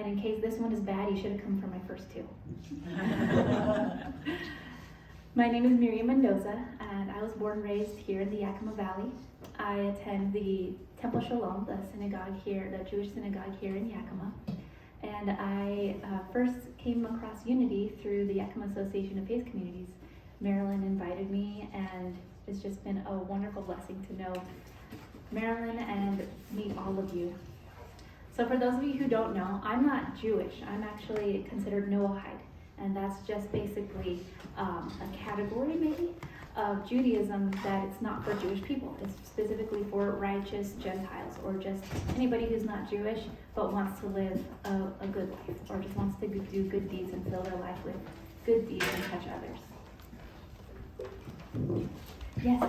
And in case this one is bad, you should have come for my first two. My name is Miriam Mendoza, and I was born and raised here in the Yakima Valley. I attend the Temple Shalom, the synagogue here, the Jewish synagogue here in Yakima. And I first came across Unity through the Yakima Association of Faith Communities. Marilyn invited me, and it's just been a wonderful blessing to know Marilyn and meet all of you. So for those of you who don't know, I'm not Jewish. I'm actually considered Noahide, and that's just basically a category maybe of Judaism that it's not for Jewish people. It's specifically for righteous Gentiles, or just anybody who's not Jewish but wants to live a good life, or just wants to do good deeds and fill their life with good deeds and touch others. Yes.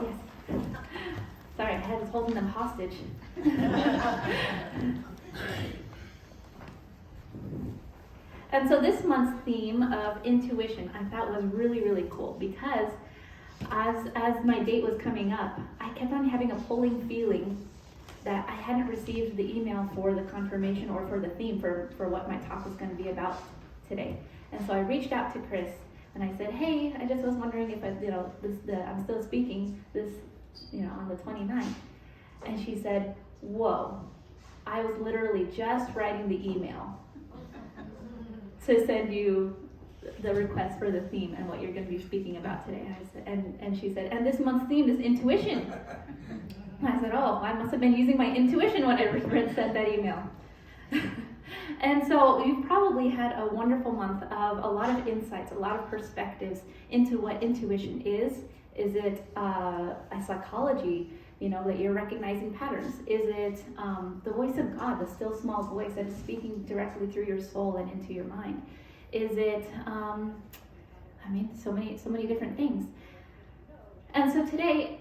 Sorry, I was holding them hostage. And so this month's theme of intuition I thought was really, really cool, because as my date was coming up, I kept on having a pulling feeling that I hadn't received the email for the confirmation or for the theme for what my talk was going to be about today. And so I reached out to Chris and I said, hey, I just was wondering if I'm still speaking this, on the 29th. And she said, whoa, I was literally just writing the email to send you the request for the theme and what you're going to be speaking about today. And she said, and this month's theme is intuition. And I said, oh, I must have been using my intuition when I sent that email. And so you've probably had a wonderful month of a lot of insights, a lot of perspectives into what intuition is. Is it a psychology, that you're recognizing patterns? Is it the voice of God, the still small voice that is speaking directly through your soul and into your mind? Is it, so many different things. And so today,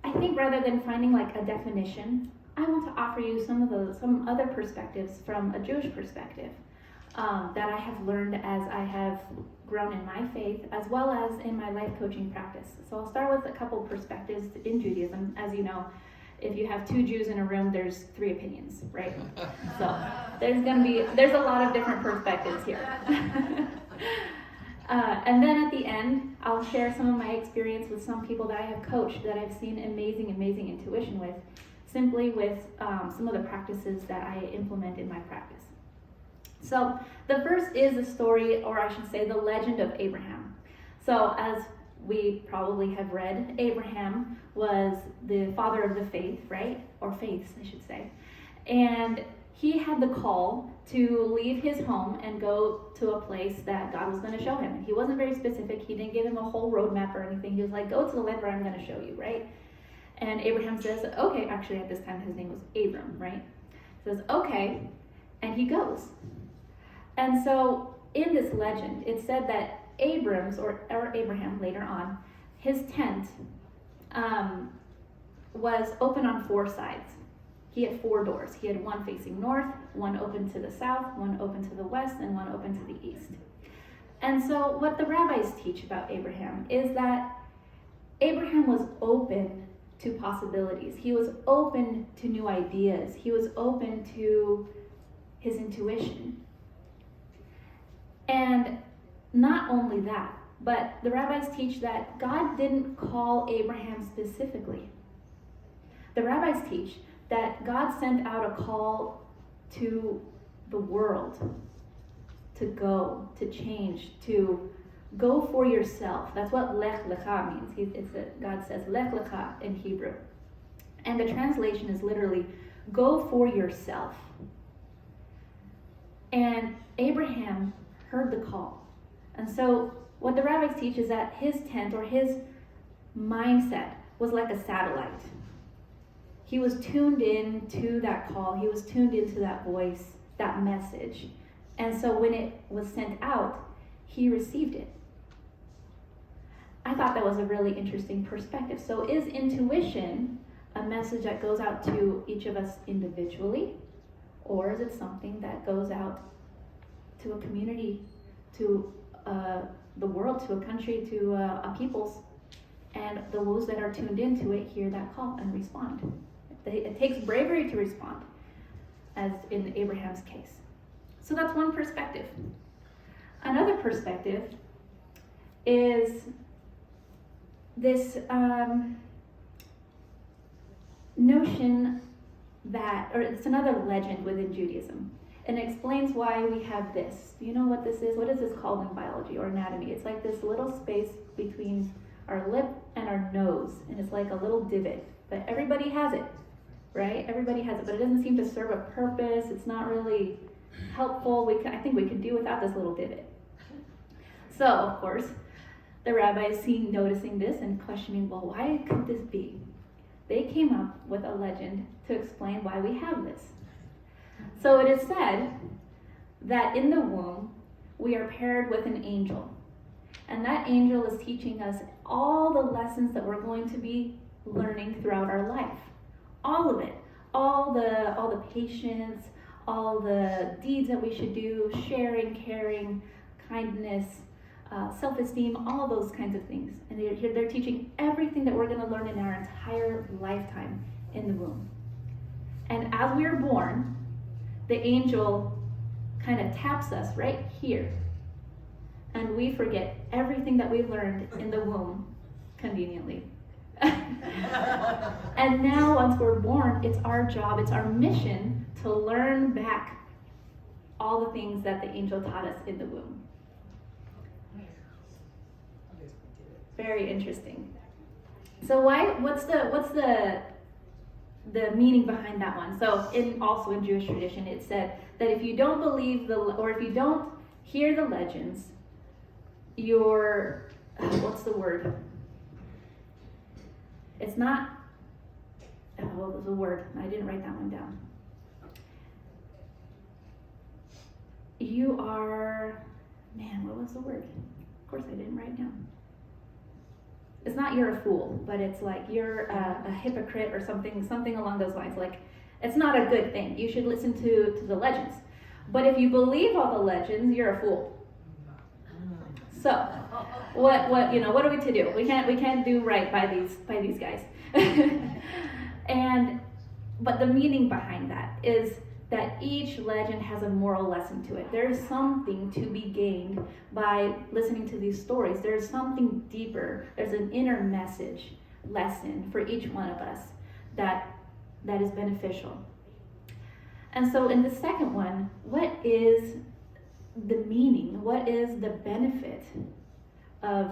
I think rather than finding like a definition, I want to offer you some other perspectives from a Jewish perspective that I have learned as I have grown in my faith, as well as in my life coaching practice. So I'll start with a couple perspectives in Judaism. As you know, if you have two Jews in a room, there's three opinions, right? So there's a lot of different perspectives here. And then at the end, I'll share some of my experience with some people that I have coached that I've seen amazing intuition with, simply with some of the practices that I implement in my practice. So the first is the story, or I should say the legend of Abraham. So as we probably have read, Abraham was the father of the faith, right? Or faiths, I should say. And he had the call to leave his home and go to a place that God was going to show him. And he wasn't very specific. He didn't give him a whole roadmap or anything. He was like, go to the land where I'm going to show you, right? And Abraham says, okay, actually at this time his name was Abram, right? He says, okay, and he goes. And so in this legend, it said that Abrams, or Abraham later on, his tent was open on four sides. He had four doors. He had one facing north, one open to the south, one open to the west, and one open to the east. And so what the rabbis teach about Abraham is that Abraham was open to possibilities. He was open to new ideas. He was open to his intuition. And not only that, but the rabbis teach that God didn't call Abraham specifically. The rabbis teach that God sent out a call to the world to go, to change, to go for yourself. That's what lech lecha means. God says lech lecha in Hebrew. And the translation is literally, go for yourself. And Abraham heard the call. And so what the rabbis teach is that his tent, or his mindset, was like a satellite. He was tuned in to that call. He was tuned into that voice, that message. And so when it was sent out, he received it. I thought that was a really interesting perspective. So is intuition a message that goes out to each of us individually? Or is it something that goes out to a community, to the world, to a country, to a peoples, and those that are tuned into it hear that call and respond? It takes bravery to respond, as in Abraham's case. So that's one perspective. Another perspective is this notion that, or it's another legend within Judaism, and it explains why we have this. Do you know what this is? What is this called in biology or anatomy? It's like this little space between our lip and our nose, and it's like a little divot, but everybody has it, right? Everybody has it, but it doesn't seem to serve a purpose. It's not really helpful. I think we could do without this little divot. So, of course, the rabbis noticing this and questioning, well, why could this be? They came up with a legend to explain why we have this. So it is said that in the womb, we are paired with an angel. And that angel is teaching us all the lessons that we're going to be learning throughout our life. All of it. All the patience, all the deeds that we should do, sharing, caring, kindness, self-esteem, all of those kinds of things. And they're teaching everything that we're going to learn in our entire lifetime in the womb. And as we are born, the angel kind of taps us right here. And we forget everything that we learned in the womb, conveniently. And now, once we're born, it's our job, it's our mission to learn back all the things that the angel taught us in the womb. Very interesting. So what's the meaning behind that one? So also in Jewish tradition, it said that if you don't believe if you don't hear the legends, you're, what's the word? It's not, what was the word? I didn't write that one down. You are, what was the word? Of course I didn't write it down. It's not you're a fool, but it's like you're a hypocrite or something along those lines. Like, it's not a good thing. You should listen to the legends. But if you believe all the legends, you're a fool. So, what are we to do? We can't do right by these guys. But the meaning behind that is that each legend has a moral lesson to it. There is something to be gained by listening to these stories. There's something deeper. There's an inner lesson for each one of us that is beneficial. And so in the second one, what is the meaning? What is the benefit of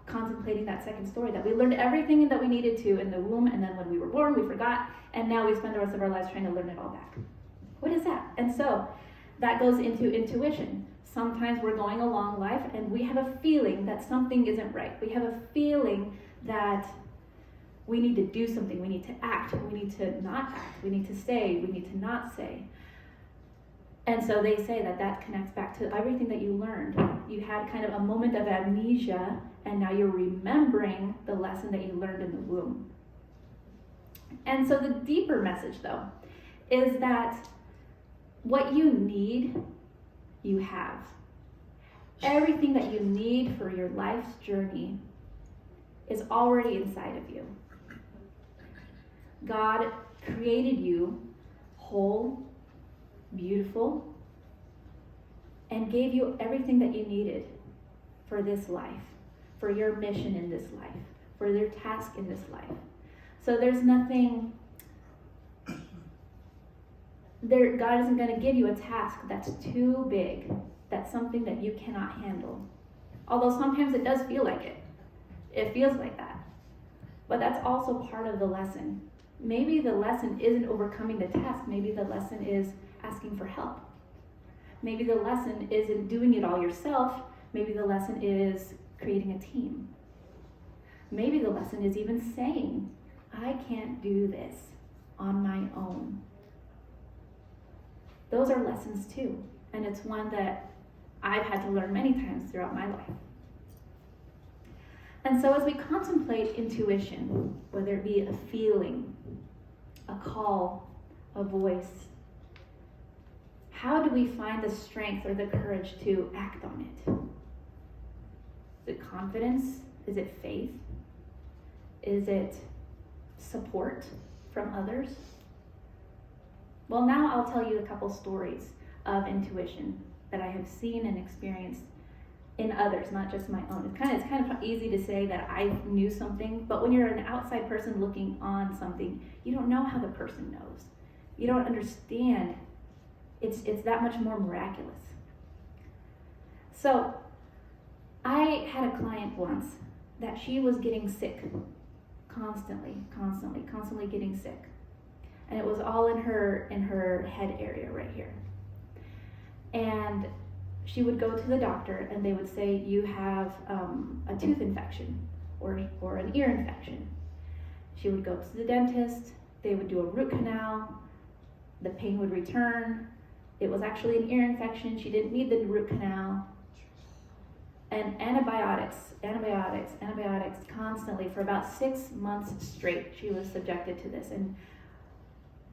contemplating that second story? That we learned everything that we needed to in the womb, and then when we were born, we forgot, and now we spend the rest of our lives trying to learn it all back. What is that? And so that goes into intuition. Sometimes we're going along life and we have a feeling that something isn't right. We have a feeling that we need to do something. We need to act. We need to not act. We need to say. We need to not say. And so they say that connects back to everything that you learned. You had kind of a moment of amnesia, and now you're remembering the lesson that you learned in the womb. And so the deeper message, though, is that what you need, you have. Everything that you need for your life's journey is already inside of you. God created you whole, beautiful, and gave you everything that you needed for this life, for your mission in this life, for your task in this life. So there's nothing there. God isn't going to give you a task that's too big, that's something that you cannot handle. Although sometimes it does feel like it. It feels like that. But that's also part of the lesson. Maybe the lesson isn't overcoming the task. Maybe the lesson is asking for help. Maybe the lesson isn't doing it all yourself. Maybe the lesson is creating a team. Maybe the lesson is even saying, I can't do this on my own. Those are lessons too. And it's one that I've had to learn many times throughout my life. And so as we contemplate intuition, whether it be a feeling, a call, a voice, how do we find the strength or the courage to act on it? Is it confidence? Is it faith? Is it support from others? Well, now I'll tell you a couple stories of intuition that I have seen and experienced in others, not just my own. It's kind of easy to say that I knew something, but when you're an outside person looking on something, you don't know how the person knows. You don't understand. It's that much more miraculous. So I had a client once that she was getting sick constantly getting sick. And it was all in her head area right here. And she would go to the doctor and they would say, you have a tooth infection or an ear infection. She would go to the dentist, they would do a root canal, the pain would return. It was actually an ear infection, she didn't need the root canal. And antibiotics constantly for about 6 months straight. She was subjected to this. And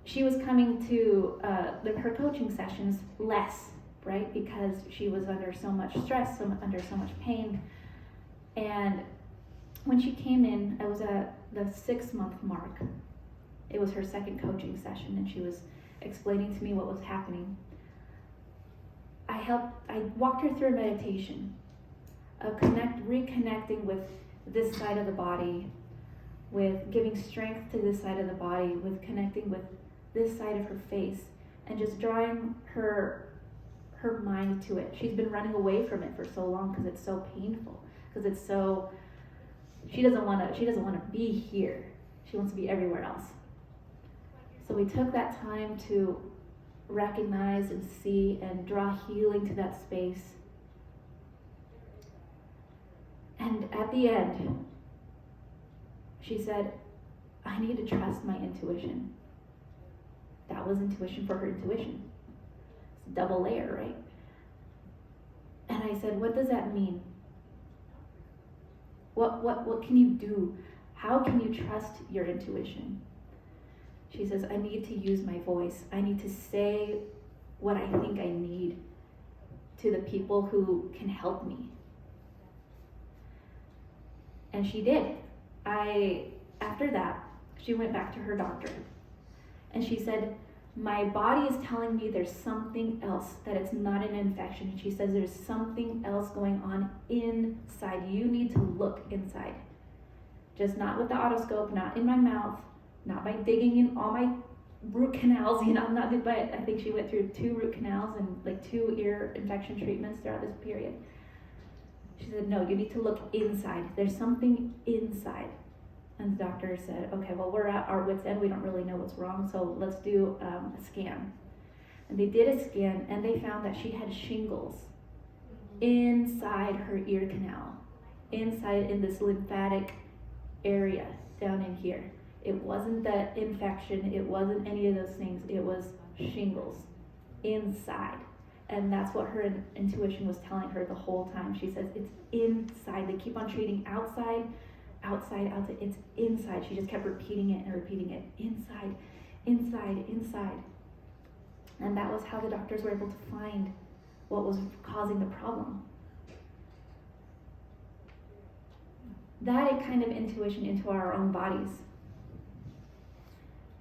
she was coming to her coaching sessions less, right? Because she was under so much stress, under so much pain. And when she came in, I was at the 6-month mark. It was her second coaching session, and she was explaining to me what was happening. I walked her through a meditation of reconnecting with this side of the body, with giving strength to this side of the body, with connecting with this side of her face, and just drawing her mind to it. She's been running away from it for so long because it's so painful, because it's so, she doesn't want to be here. She wants to be everywhere else. So we took that time to recognize and see and draw healing to that space. And at the end, she said, I need to trust my intuition. That was intuition for her intuition. It's a double layer, right? And I said, what does that mean? What can you do? How can you trust your intuition? She says, I need to use my voice. I need to say what I think I need to the people who can help me. And she did. After that, she went back to her doctor. And she said, my body is telling me there's something else, that it's not an infection. She says there's something else going on inside. You need to look inside. Just not with the otoscope, not in my mouth, not by digging in all my root canals, but I think she went through 2 root canals and like 2 ear infection treatments throughout this period. She said, no, you need to look inside. There's something inside. And the doctor said, okay, well, we're at our wit's end. We don't really know what's wrong, so let's do a scan. And they did a scan, and they found that she had shingles inside her ear canal, inside in this lymphatic area down in here. It wasn't the infection. It wasn't any of those things. It was shingles inside. And that's what her intuition was telling her the whole time. She says, it's inside. They keep on treating outside. It's inside. She just kept repeating it. Inside. And that was how the doctors were able to find what was causing the problem. That kind of intuition into our own bodies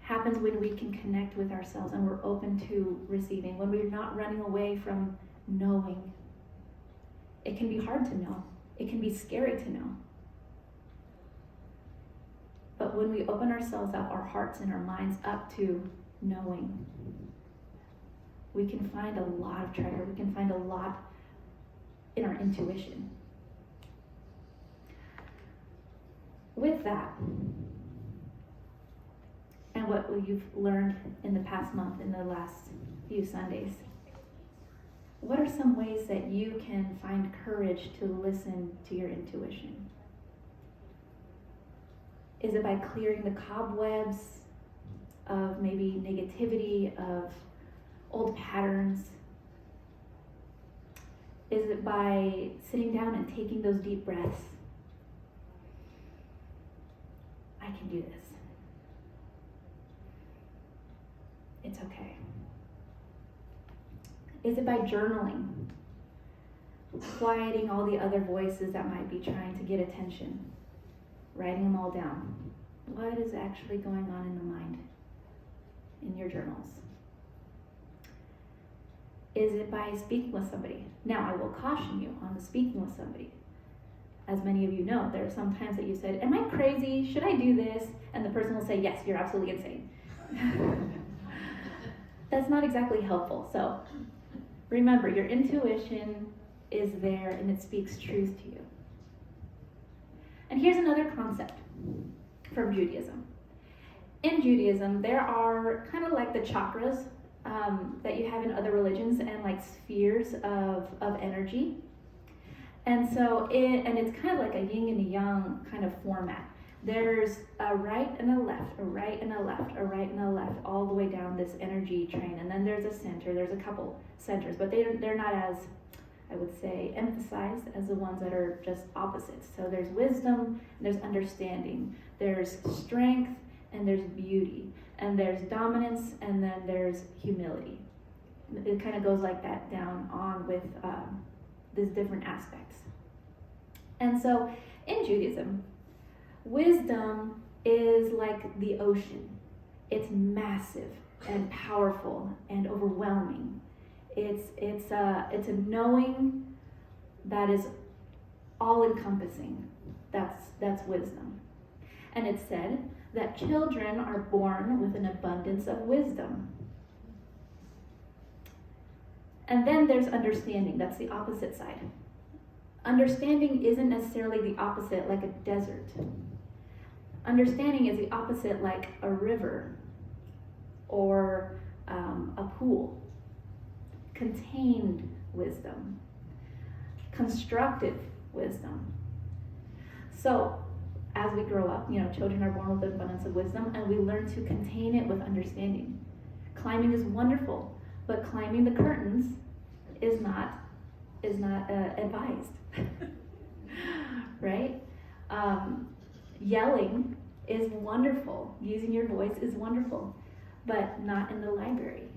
happens when we can connect with ourselves and we're open to receiving, when we're not running away from knowing. It can be hard to know. It can be scary to know. But when we open ourselves up, our hearts and our minds up to knowing, we can find a lot of treasure. We can find a lot in our intuition. With that, and what you've learned in the past month, in the last few Sundays, what are some ways that you can find courage to listen to your intuition? Is it by clearing the cobwebs of maybe negativity, of old patterns? Is it by sitting down and taking those deep breaths? I can do this. It's okay. Is it by journaling? Quieting all the other voices that might be trying to get attention. Writing them all down. What is actually going on in the mind, in your journals? Is it by speaking with somebody? Now, I will caution you on the speaking with somebody. As many of you know, there are some times that you said, am I crazy? Should I do this? And the person will say, yes, you're absolutely insane. That's not exactly helpful. So remember, your intuition is there and it speaks truth to you. And here's another concept from Judaism. In Judaism, there are kind of like the chakras that you have in other religions and like spheres of energy. And so it's kind of like a yin and a yang kind of format. There's a right and a left, a right and a left, a right and a left, all the way down this energy train. And then there's a center. There's a couple centers, but they're not as, I would say, emphasized as the ones that are just opposites. So there's wisdom, and there's understanding, there's strength, and there's beauty, and there's dominance, and then there's humility. It kind of goes like that down on with these different aspects. And so in Judaism, wisdom is like the ocean. It's massive and powerful and overwhelming. It's a knowing that is all-encompassing. That's wisdom. And it's said that children are born with an abundance of wisdom. And then there's understanding. That's the opposite side. Understanding isn't necessarily the opposite like a desert. Understanding is the opposite like a river or a pool. Contained wisdom. Constructive wisdom. So as we grow up, children are born with an abundance of wisdom, and we learn to contain it with understanding. Climbing is wonderful, but climbing the curtains is not advised, right? Yelling is wonderful. Using your voice is wonderful, but not in the library.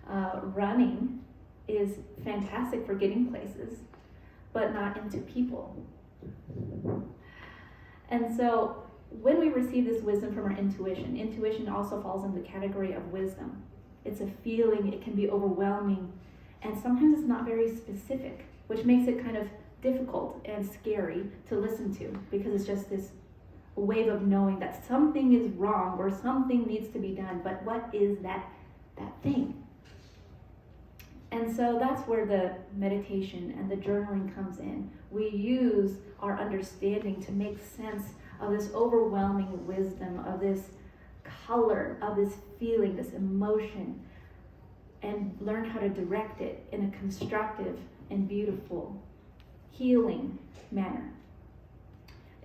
Running is fantastic for getting places, but not into people. And so when we receive this wisdom from our intuition also falls in the category of wisdom. It's a feeling, it can be overwhelming, and sometimes it's not very specific, which makes it kind of difficult and scary to listen to, because it's just this wave of knowing that something is wrong or something needs to be done, but what is that thing? And so that's where the meditation and the journaling comes in. We use our understanding to make sense of this overwhelming wisdom, of this color, of this feeling, this emotion, and learn how to direct it in a constructive and beautiful, healing manner.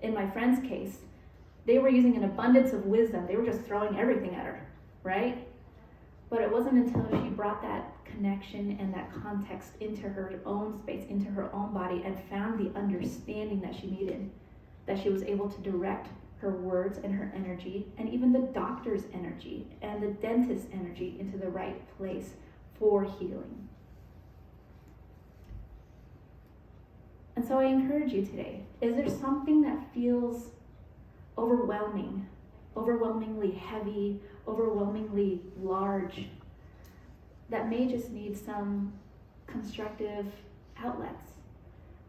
In my friend's case, they were using an abundance of wisdom. They were just throwing everything at her, right? But it wasn't until she brought that connection and that context into her own space, into her own body, and found the understanding that she needed, that she was able to direct her words and her energy, and even the doctor's energy and the dentist's energy into the right place for healing. And so I encourage you today, is there something that feels overwhelming, overwhelmingly heavy, overwhelmingly large, that may just need some constructive outlets,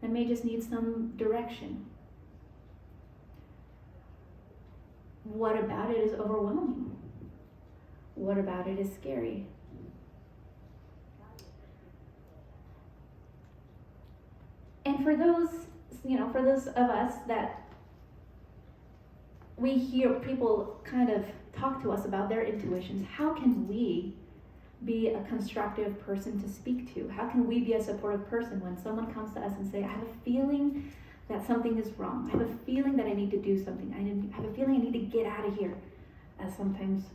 that may just need some direction? What about it is overwhelming? What about it is scary? And for those of us that we hear people kind of talk to us about their intuitions, how can we be a constructive person to speak to? How can we be a supportive person when someone comes to us and say, I have a feeling that something is wrong. I have a feeling that I need to do something. I have a feeling I need to get out of here, as sometimes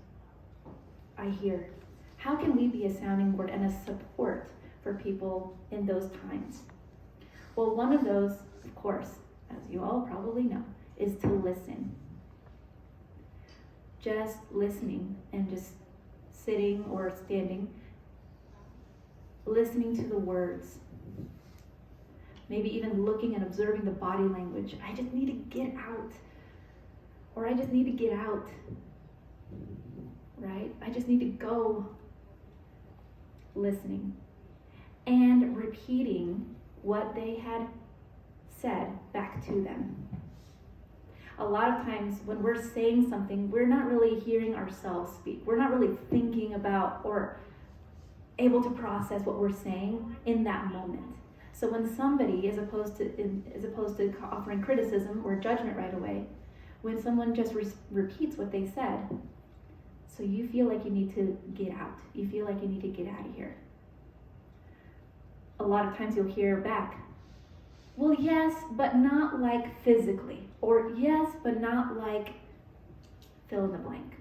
I hear. How can we be a sounding board and a support for people in those times? Well, one of those, of course, as you all probably know, is to listen. Just listening and just sitting or standing, listening to the words. Maybe even looking and observing the body language. I just need to get out. Or I just need to get out. Right? I just need to go. listening, and repeating what they had said back to them. A lot of times when we're saying something, we're not really hearing ourselves speak. We're not really thinking about or able to process what we're saying in that moment. So when somebody, as opposed to offering criticism or judgment right away, when someone just repeats what they said, so you feel like you need to get out. You feel like you need to get out of here. A lot of times you'll hear back, well, yes, but not like physically. Or yes, but not like fill in the blank.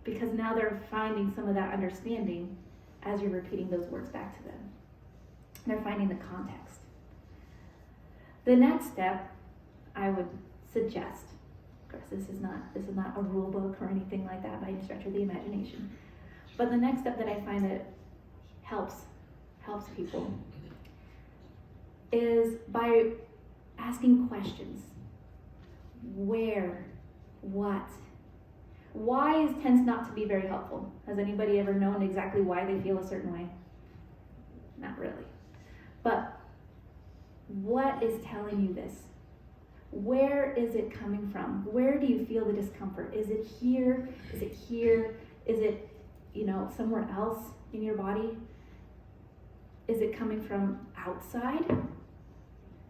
Because now they're finding some of that understanding as you're repeating those words back to them. They're finding the context. The next step I would suggest, of course this is not a rule book or anything like that by any stretch of the imagination, but the next step that I find that helps people is by asking questions. Where? What? Why tends not to be very helpful. Has anybody ever known exactly why they feel a certain way? Not really. But what is telling you this? Where is it coming from? Where do you feel the discomfort? Is it here? Is it here? Is it, somewhere else in your body? Is it coming from outside?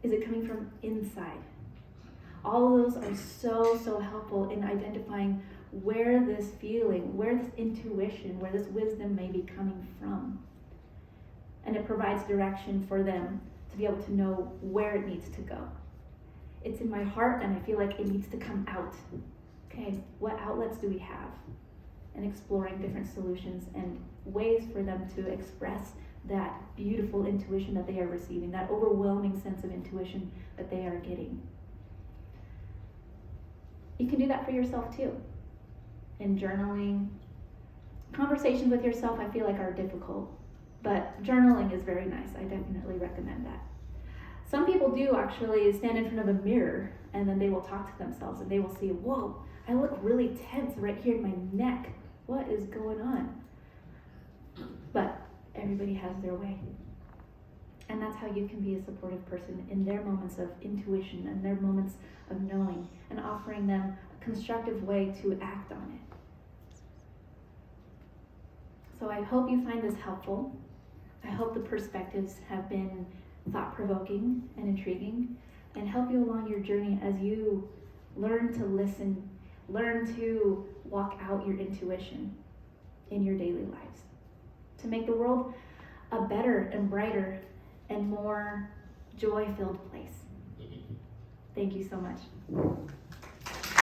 Is it coming from inside? All of those are so helpful in identifying where this feeling, where this intuition, where this wisdom may be coming from. And it provides direction for them to be able to know where it needs to go. It's in my heart and I feel like it needs to come out. Okay, what outlets do we have? And exploring different solutions and ways for them to express that beautiful intuition that they are receiving, that overwhelming sense of intuition that they are getting. You can do that for yourself too. In journaling, conversations with yourself I feel like are difficult, but journaling is very nice. I definitely recommend that. Some people do actually stand in front of a mirror and then they will talk to themselves and they will see, whoa, I look really tense right here in my neck. What is going on? But everybody has their way. And that's how you can be a supportive person in their moments of intuition and their moments of knowing and offering them a constructive way to act on it. So I hope you find this helpful. I hope the perspectives have been thought-provoking and intriguing and help you along your journey as you learn to listen, learn to walk out your intuition in your daily lives to make the world a better and brighter and more joy-filled place. Thank you so much.